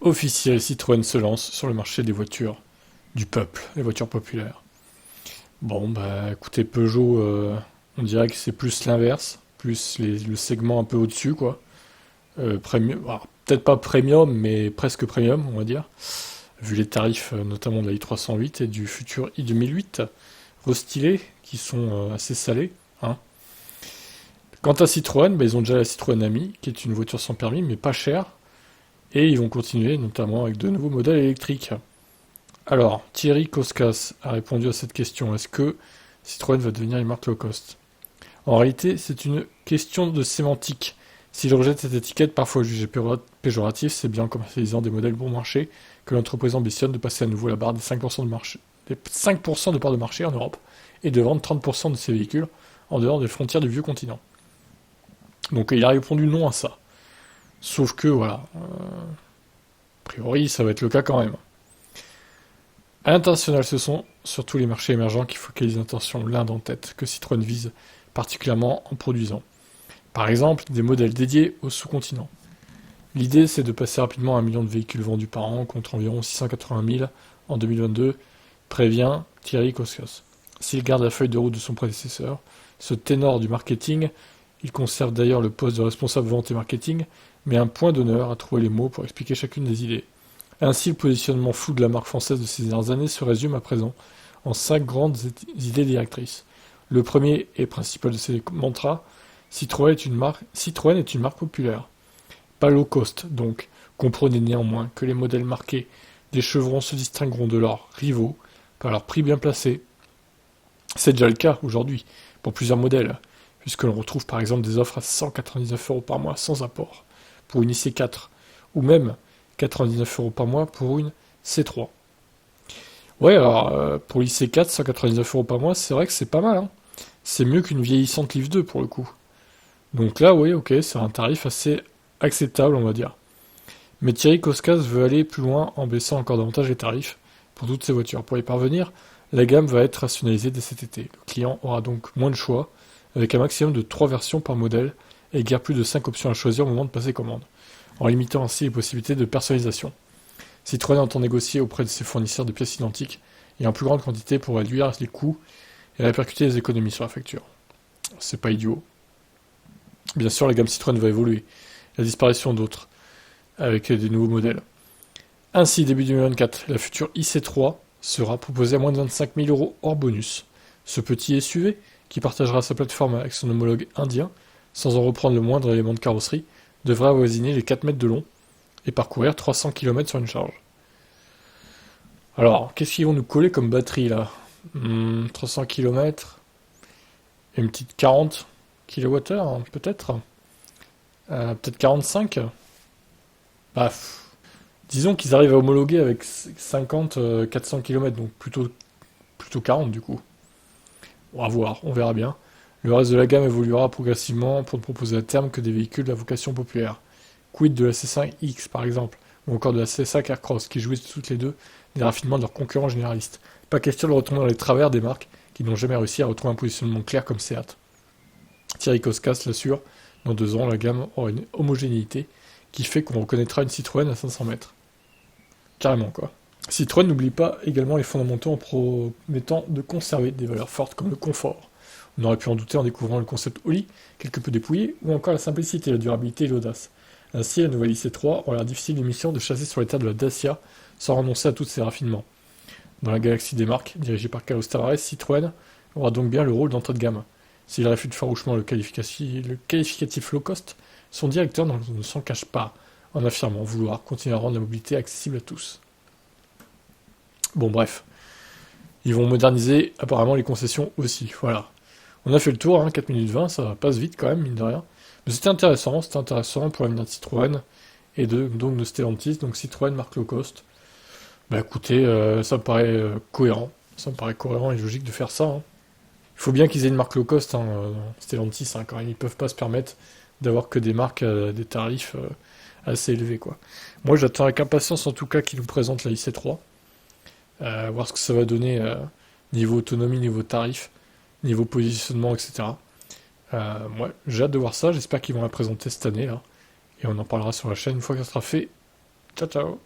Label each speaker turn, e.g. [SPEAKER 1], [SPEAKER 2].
[SPEAKER 1] Officiel, Citroën se lance sur le marché des voitures du peuple, les voitures populaires. Bon, bah écoutez, Peugeot, on dirait que c'est plus l'inverse, plus le segment un peu au-dessus, quoi. Premium, alors, peut-être pas premium, mais presque premium, on va dire, vu les tarifs notamment de la i308 et du futur i2008, restylés, qui sont assez salés, hein. Quant à Citroën, bah, ils ont déjà la Citroën Ami, qui est une voiture sans permis, mais pas chère, et ils vont continuer notamment avec de nouveaux modèles électriques. Alors, Thierry Koskas a répondu à cette question. Est-ce que Citroën va devenir une marque low cost? En réalité, c'est une question de sémantique. Si je rejette cette étiquette, parfois jugée péjorative, c'est bien en commercialisant des modèles bon marché que l'entreprise ambitionne de passer à nouveau la barre des 5% de marché, des 5% de part de marché en Europe et de vendre 30% de ses véhicules en dehors des frontières du vieux continent. Donc il a répondu non à ça. Sauf que voilà, a priori ça va être le cas quand même. À l'international, ce sont surtout les marchés émergents qui focalisent l'attention l'Inde en tête, que Citroën vise particulièrement en produisant. Par exemple, des modèles dédiés au sous-continent. L'idée, c'est de passer rapidement à 1 million de véhicules vendus par an, contre environ 680 000 en 2022, prévient Thierry Koskas. S'il garde la feuille de route de son prédécesseur, ce ténor du marketing, il conserve d'ailleurs le poste de responsable vente et marketing, mais un point d'honneur à trouver les mots pour expliquer chacune des idées. Ainsi, le positionnement flou de la marque française de ces dernières années se résume à présent en 5 grandes idées directrices. Le premier et principal de ces mantras, Citroën est une marque populaire. Pas low cost, donc. Comprenez néanmoins que les modèles marqués des chevrons se distingueront de leurs rivaux par leur prix bien placé. C'est déjà le cas aujourd'hui pour plusieurs modèles, puisque l'on retrouve par exemple des offres à 199 € par mois sans apport pour une IC4, ou même 99 € par mois pour une C3. Ouais, alors pour l'IC4, 199 € par mois, c'est vrai que c'est pas mal, hein. C'est mieux qu'une vieillissante Leaf 2 pour le coup. Donc là, oui, ok, c'est un tarif assez acceptable, on va dire. Mais Thierry Koskas veut aller plus loin en baissant encore davantage les tarifs pour toutes ces voitures. Pour y parvenir, la gamme va être rationalisée dès cet été. Le client aura donc moins de choix, avec un maximum de 3 versions par modèle et guère plus de 5 options à choisir au moment de passer commande, en limitant ainsi les possibilités de personnalisation. Citroën entend négocier auprès de ses fournisseurs de pièces identiques et en plus grande quantité pour réduire les coûts et répercuter les économies sur la facture. C'est pas idiot. Bien sûr, la gamme Citroën va évoluer, la disparition d'autres, avec des nouveaux modèles. Ainsi, début 2024, la future IC3 sera proposée à moins de 25 000 € hors bonus. Ce petit SUV, qui partagera sa plateforme avec son homologue indien, sans en reprendre le moindre élément de carrosserie, devrait avoisiner les 4 mètres de long et parcourir 300 km sur une charge. Alors, qu'est-ce qu'ils vont nous coller comme batterie là 300 km, une petite 40 kWh, hein, peut-être peut-être 45. Bah, disons qu'ils arrivent à homologuer avec 50, 400 km, donc plutôt 40 du coup. On va voir, on verra bien. Le reste de la gamme évoluera progressivement pour ne proposer à terme que des véhicules à vocation populaire. Quid de la C5X par exemple, ou encore de la C5 Aircross qui jouissent toutes les deux des raffinements de leurs concurrents généralistes. Pas question de retomber dans les travers des marques qui n'ont jamais réussi à retrouver un positionnement clair comme Seat. Thierry Koskas l'assure, dans 2 ans, la gamme aura une homogénéité qui fait qu'on reconnaîtra une Citroën à 500 mètres. Carrément, quoi. Citroën n'oublie pas également les fondamentaux en promettant de conserver des valeurs fortes comme le confort. On aurait pu en douter en découvrant le concept Oli, quelque peu dépouillé, ou encore la simplicité, la durabilité et l'audace. Ainsi, la nouvelle IC3 aura l'air difficile d'émission de chasser sur les terres de la Dacia sans renoncer à tous ces raffinements. Dans la galaxie des marques, dirigée par Carlos Tavares, Citroën aura donc bien le rôle d'entrée de gamme. S'il réfute farouchement le qualificatif low cost, son directeur ne s'en cache pas, en affirmant vouloir continuer à rendre la mobilité accessible à tous. Bon bref, ils vont moderniser apparemment les concessions aussi, voilà. On a fait le tour, hein, 4 minutes 20, ça passe vite quand même, mine de rien. Mais c'était intéressant pour l'avenir de Citroën, et donc de Stellantis, donc Citroën marque low cost. Bah écoutez, ça me paraît cohérent, et logique de faire ça, hein. Il faut bien qu'ils aient une marque low cost, hein, Stellantis, hein, quand même. Ils peuvent pas se permettre d'avoir que des marques à des tarifs assez élevés, quoi. Moi, j'attends avec impatience, en tout cas, qu'ils nous présentent la IC3. Voir ce que ça va donner niveau autonomie, niveau tarif, niveau positionnement, etc. Ouais, j'ai hâte de voir ça. J'espère qu'ils vont la présenter cette année, là. Et on en parlera sur la chaîne une fois que ça sera fait. Ciao, ciao.